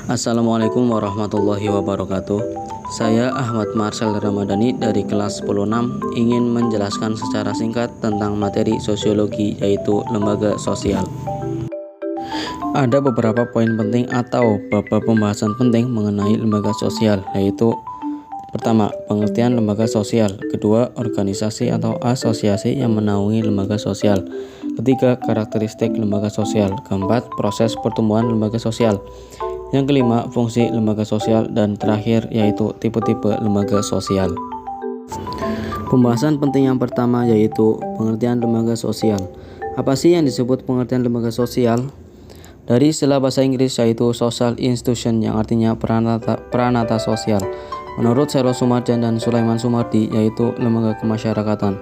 Assalamualaikum warahmatullahi wabarakatuh. Saya Ahmad Marcel Ramadhani dari kelas 10-6 ingin menjelaskan secara singkat tentang materi sosiologi, yaitu lembaga sosial. Ada beberapa poin penting atau bab pembahasan penting mengenai lembaga sosial, yaitu pertama, pengertian lembaga sosial. Kedua, organisasi atau asosiasi yang menaungi lembaga sosial. Ketiga, karakteristik lembaga sosial. Keempat, proses pertumbuhan lembaga sosial. Yang kelima, fungsi lembaga sosial. Dan terakhir, yaitu tipe-tipe lembaga sosial. Pembahasan penting yang pertama yaitu pengertian lembaga sosial. Apa sih yang disebut pengertian lembaga sosial? Dari istilah bahasa Inggris yaitu social institution, yang artinya peranata sosial. Menurut Selo Sumarjan dan Sulaiman Sumardi, yaitu lembaga kemasyarakatan.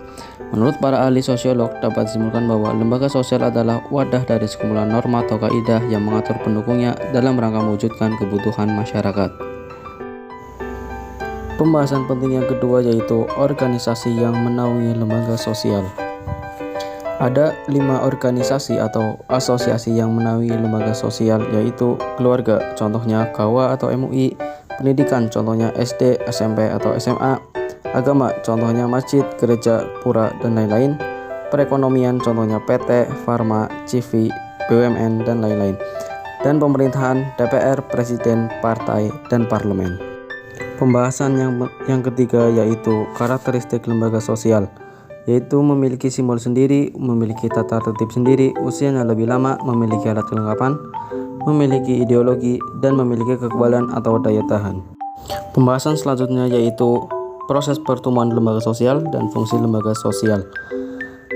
Menurut para ahli sosiolog, dapat disimpulkan bahwa lembaga sosial adalah wadah dari sekumpulan norma atau kaidah yang mengatur pendukungnya dalam rangka mewujudkan kebutuhan masyarakat. Pembahasan penting yang kedua yaitu organisasi yang menaungi lembaga sosial. Ada 5 organisasi atau asosiasi yang menaungi lembaga sosial, yaitu keluarga, contohnya KUA atau MUI, pendidikan, contohnya SD, SMP atau SMA, agama, contohnya masjid, gereja, pura, dan lain-lain, perekonomian, contohnya PT, Farma, CV, BUMN, dan lain-lain, dan pemerintahan, DPR, presiden, partai, dan parlemen. Pembahasan yang ketiga yaitu karakteristik lembaga sosial, yaitu memiliki simbol sendiri, memiliki tata tertib sendiri, usianya lebih lama, memiliki alat kelengkapan, memiliki ideologi, dan memiliki kekebalan atau daya tahan. Pembahasan selanjutnya yaitu proses pertumbuhan lembaga sosial dan fungsi lembaga sosial.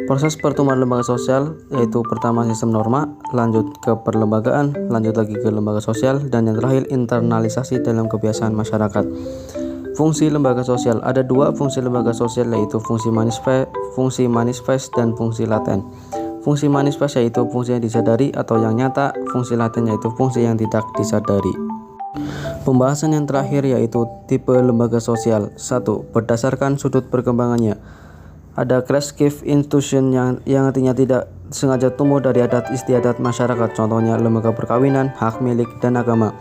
Proses pertumbuhan lembaga sosial yaitu pertama sistem norma, lanjut ke perlembagaan, lanjut lagi ke lembaga sosial, dan yang terakhir internalisasi dalam kebiasaan masyarakat. Fungsi lembaga sosial, ada 2 fungsi lembaga sosial, yaitu fungsi manifest dan fungsi laten. Fungsi manifest yaitu fungsi yang disadari atau yang nyata, fungsi laten yaitu fungsi yang tidak disadari. Pembahasan yang terakhir yaitu tipe lembaga sosial. 1. Berdasarkan sudut perkembangannya. Ada creative institution yang artinya tidak sengaja tumbuh dari adat istiadat masyarakat, contohnya lembaga perkawinan, hak milik, dan agama.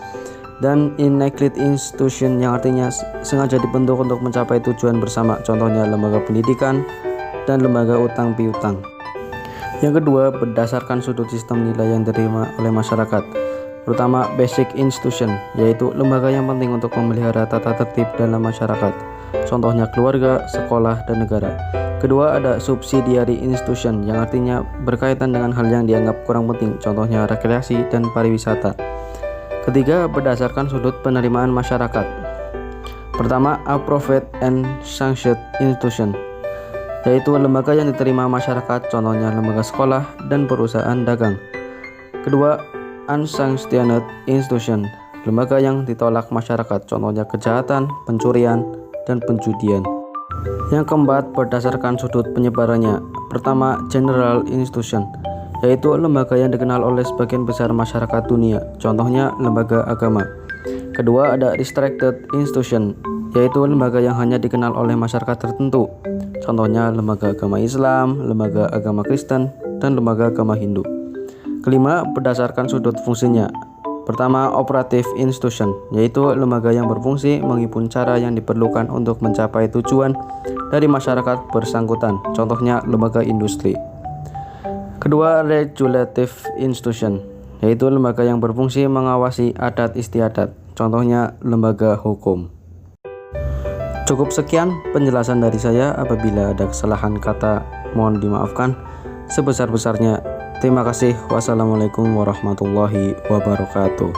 Dan innate institution yang artinya sengaja dibentuk untuk mencapai tujuan bersama, contohnya lembaga pendidikan dan lembaga utang piutang. Yang kedua, berdasarkan sudut sistem nilai yang diterima oleh masyarakat. Pertama, basic institution, yaitu lembaga yang penting untuk memelihara tata tertib dalam masyarakat, contohnya keluarga, sekolah, dan negara. Kedua, ada subsidiary institution, yang artinya berkaitan dengan hal yang dianggap kurang penting, contohnya rekreasi dan pariwisata. Ketiga, berdasarkan sudut penerimaan masyarakat. Pertama, approved and sanctioned institution, yaitu lembaga yang diterima masyarakat, contohnya lembaga sekolah dan perusahaan dagang. Kedua, unsanctioned institution, lembaga yang ditolak masyarakat, contohnya kejahatan, pencurian, dan penjudian. Yang keempat, berdasarkan sudut penyebarannya. Pertama, general institution, yaitu lembaga yang dikenal oleh sebagian besar masyarakat dunia, contohnya lembaga agama. Kedua, ada restricted institution, yaitu lembaga yang hanya dikenal oleh masyarakat tertentu, contohnya lembaga agama Islam, lembaga agama Kristen, dan lembaga agama Hindu. Kelima, berdasarkan sudut fungsinya. Pertama, operative institution, yaitu lembaga yang berfungsi menghimpun cara yang diperlukan untuk mencapai tujuan dari masyarakat bersangkutan, contohnya lembaga industri. Kedua, regulative institution, yaitu lembaga yang berfungsi mengawasi adat istiadat, contohnya lembaga hukum. Cukup sekian penjelasan dari saya. Apabila ada kesalahan kata, mohon dimaafkan sebesar-besarnya. Terima kasih. Wassalamualaikum warahmatullahi wabarakatuh.